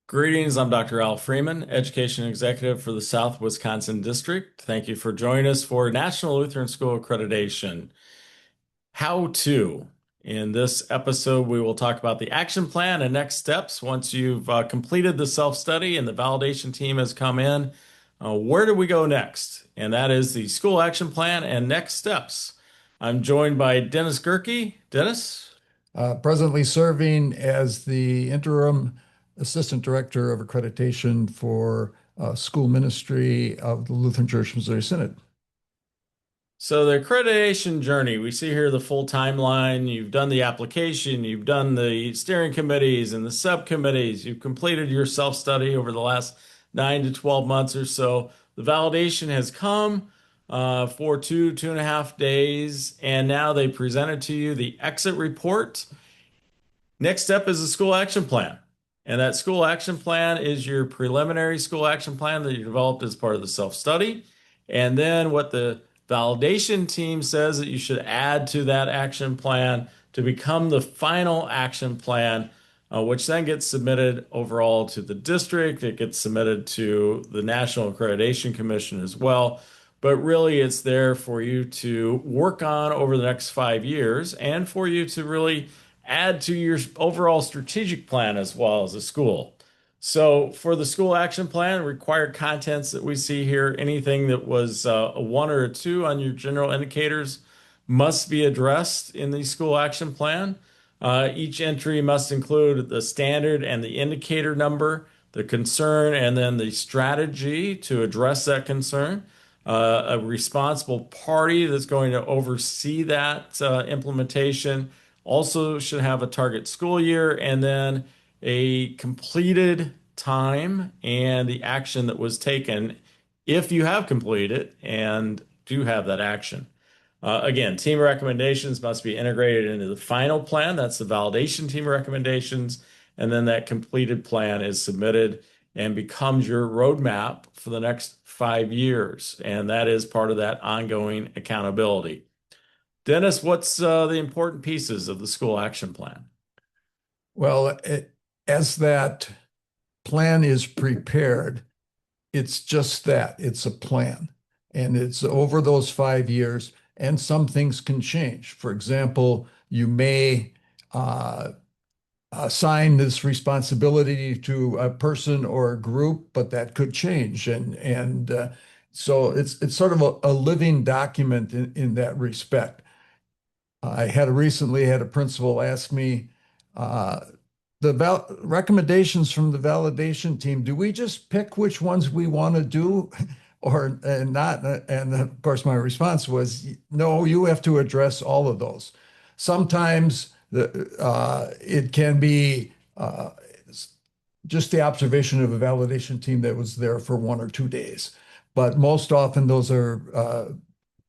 Greetings, I'm Dr. Al Freeman, Education Executive for the South Wisconsin District. Thank you for joining us for National Lutheran School Accreditation. How to. In this episode, we will talk about the action plan and next steps once you've completed the self-study and the validation team has come in. Where do we go next? And that is the school action plan and next steps. I'm joined by Dennis Gerke. Dennis? Presently serving as the interim assistant director of accreditation for school ministry of the Lutheran Church Missouri Synod. So the accreditation journey, we see here the full timeline. You've done the application, you've done the steering committees and the subcommittees, you've completed your self-study over the last 9 to 12 months or so. The validation has come for 2.5 days, and now they presented to you the exit report. Next step is the school action plan. And that school action plan is your preliminary school action plan that you developed as part of the self-study. And then what the validation team says that you should add to that action plan to become the final action plan, which then gets submitted overall to the district. It gets submitted to the National Accreditation Commission as well. But really, it's there for you to work on over the next 5 years and for you to really add to your overall strategic plan as well as a school. So for the school action plan, required contents that we see here, anything that was a 1 or a 2 on your general indicators must be addressed in the school action plan. Each entry must include the standard and the indicator number, the concern, and then the strategy to address that concern. A responsible party that's going to oversee that implementation also should have a target school year and then a completed time and the action that was taken if you have completed it and do have that action. Again, team recommendations must be integrated into the final plan. That's the validation team recommendations. And then that completed plan is submitted and becomes your roadmap for the next 5 years. And that is part of that ongoing accountability. Dennis, what's the important pieces of the school action plan? Well, as that plan is prepared, it's just that it's a plan. And it's over those 5 years, and some things can change. For example, you may assign this responsibility to a person or a group, but that could change. And so it's sort of a living document in that respect. I had recently had a principal ask me, uh, recommendations from the validation team, do we just pick which ones we want to do or and not? And of course, my response was, no, you have to address all of those. Sometimes it can be just the observation of a validation team that was there for 1 or 2 days. But most often, those are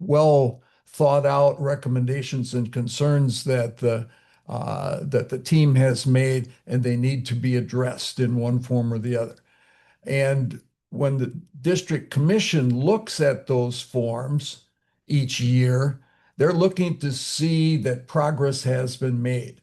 well thought out recommendations and concerns that the team has made, and they need to be addressed in one form or the other. And when the district commission looks at those forms each year, they're looking to see that progress has been made.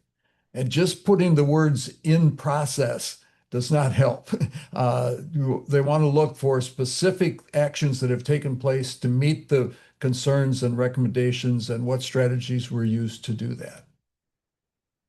And just putting the words in process does not help. They want to look for specific actions that have taken place to meet the concerns and recommendations and what strategies were used to do that.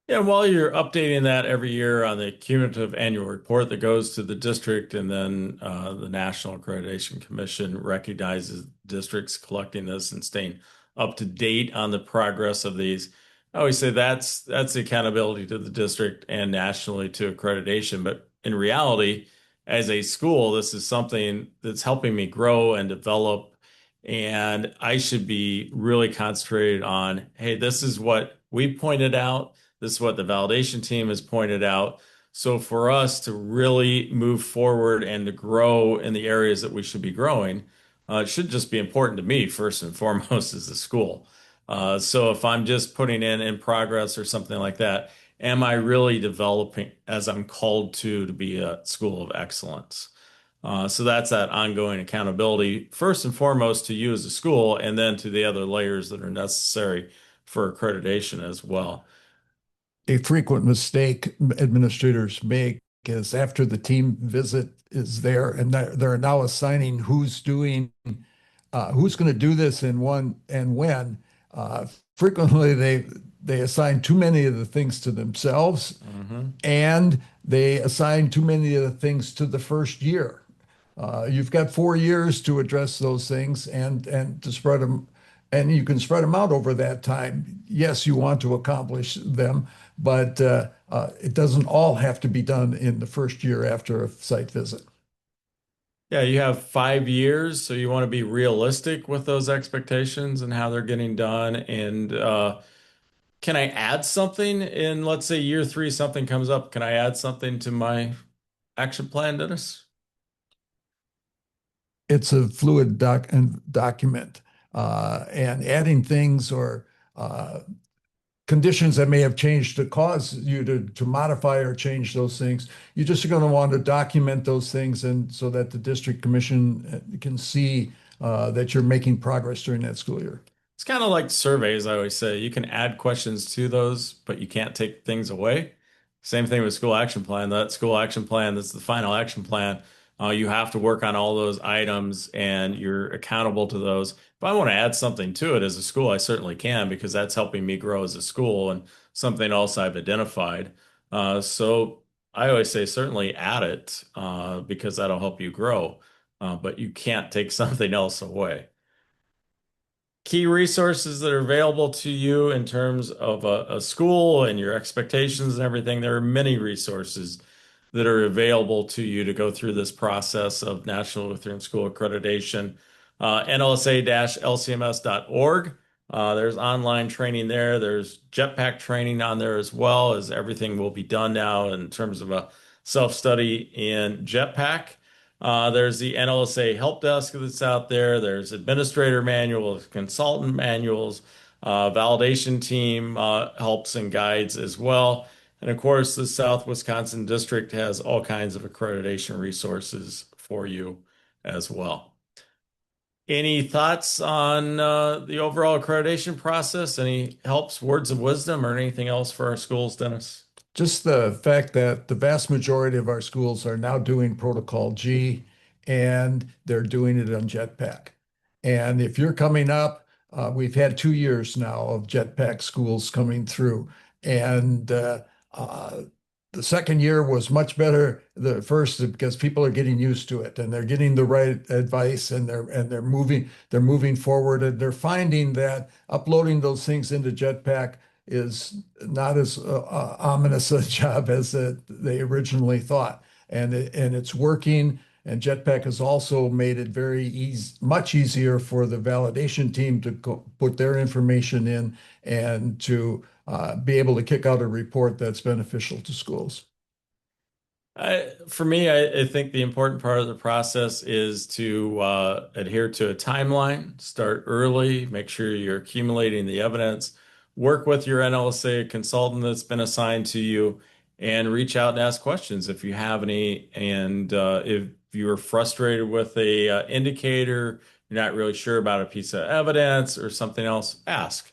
Yeah, while you're updating that every year on the cumulative annual report that goes to the district, and then the National Accreditation Commission recognizes districts collecting this and staying up to date on the progress of these. I always say that's the accountability to the district and nationally to accreditation. But in reality, as a school, this is something that's helping me grow and develop. And I should be really concentrated on, hey, this is what we pointed out. This is what the validation team has pointed out. So for us to really move forward and to grow in the areas that we should be growing, it should just be important to me first and foremost as a school. So if I'm just putting in progress or something like that, am I really developing as I'm called to be a school of excellence? So that's that ongoing accountability, first and foremost to you as a school, and then to the other layers that are necessary for accreditation as well. A frequent mistake administrators make is after the team visit is there, and they're now assigning who's going to do this and when. Uh, Frequently, they assign too many of the things to themselves, Hmm. and they assign too many of the things to the first year. You've got 4 years to address those things and to spread them, and you can spread them out over that time. Yes, you want to accomplish them, but it doesn't all have to be done in the first year after a site visit. Yeah, you have 5 years, so you want to be realistic with those expectations and how they're getting done. And can I add something in, let's say, year three, something comes up? Can I add something to my action plan, Dennis? It's a fluid document, and adding things or uh, conditions that may have changed to cause you to modify or change those things. You're just going to want to document those things and so that the district commission can see that you're making progress during that school year. It's kind of like surveys, I always say. You can add questions to those, but you can't take things away. Same thing with school action plan. That school action plan, that's the final action plan. You have to work on all those items and you're accountable to those. If I want to add something to it as a school, I certainly can because that's helping me grow as a school and something else I've identified. So I always say certainly add it because that'll help you grow, but you can't take something else away. Key resources that are available to you in terms of a school and your expectations and everything. There are many resources that are available to you to go through this process of National Lutheran School Accreditation. NLSA-LCMS.org. There's online training there. There's Jetpack training on there as well, as everything will be done now in terms of a self-study in Jetpack. There's the NLSA help desk that's out there. There's administrator manuals, consultant manuals, validation team helps and guides as well. And of course, the South Wisconsin District has all kinds of accreditation resources for you as well. Any thoughts on the overall accreditation process? Any helps, words of wisdom, or anything else for our schools, Dennis? Just the fact that the vast majority of our schools are now doing Protocol G and they're doing it on Jetpack. And if you're coming up, we've had 2 years now of Jetpack schools coming through. And uh, the second year was much better the first because people are getting used to it and they're getting the right advice and they're moving forward and they're finding that uploading those things into Jetpack is not as ominous a job as they originally thought. And it's working. And Jetpack has also made it very easy, much easier for the validation team to put their information in and to be able to kick out a report that's beneficial to schools. For me, I think the important part of the process is to adhere to a timeline, start early, make sure you're accumulating the evidence, work with your NLSA consultant that's been assigned to you, and reach out and ask questions if you have any. And if you're frustrated with a indicator, you're not really sure about a piece of evidence or something else, ask.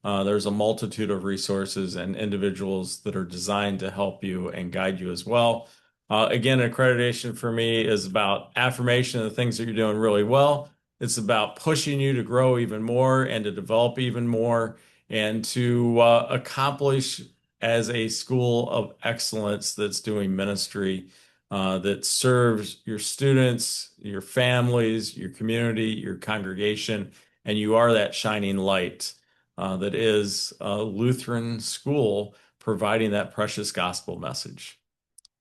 There's a multitude of resources and individuals that are designed to help you and guide you as well. Again, accreditation for me is about affirmation of the things that you're doing really well. It's about pushing you to grow even more and to develop even more and to accomplish as a school of excellence that's doing ministry that serves your students, your families, your community, your congregation, and you are that shining light that is a Lutheran school providing that precious gospel message.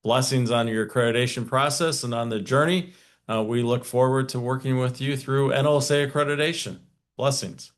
Blessings on your accreditation process and on the journey. We look forward to working with you through NLSA accreditation. Blessings.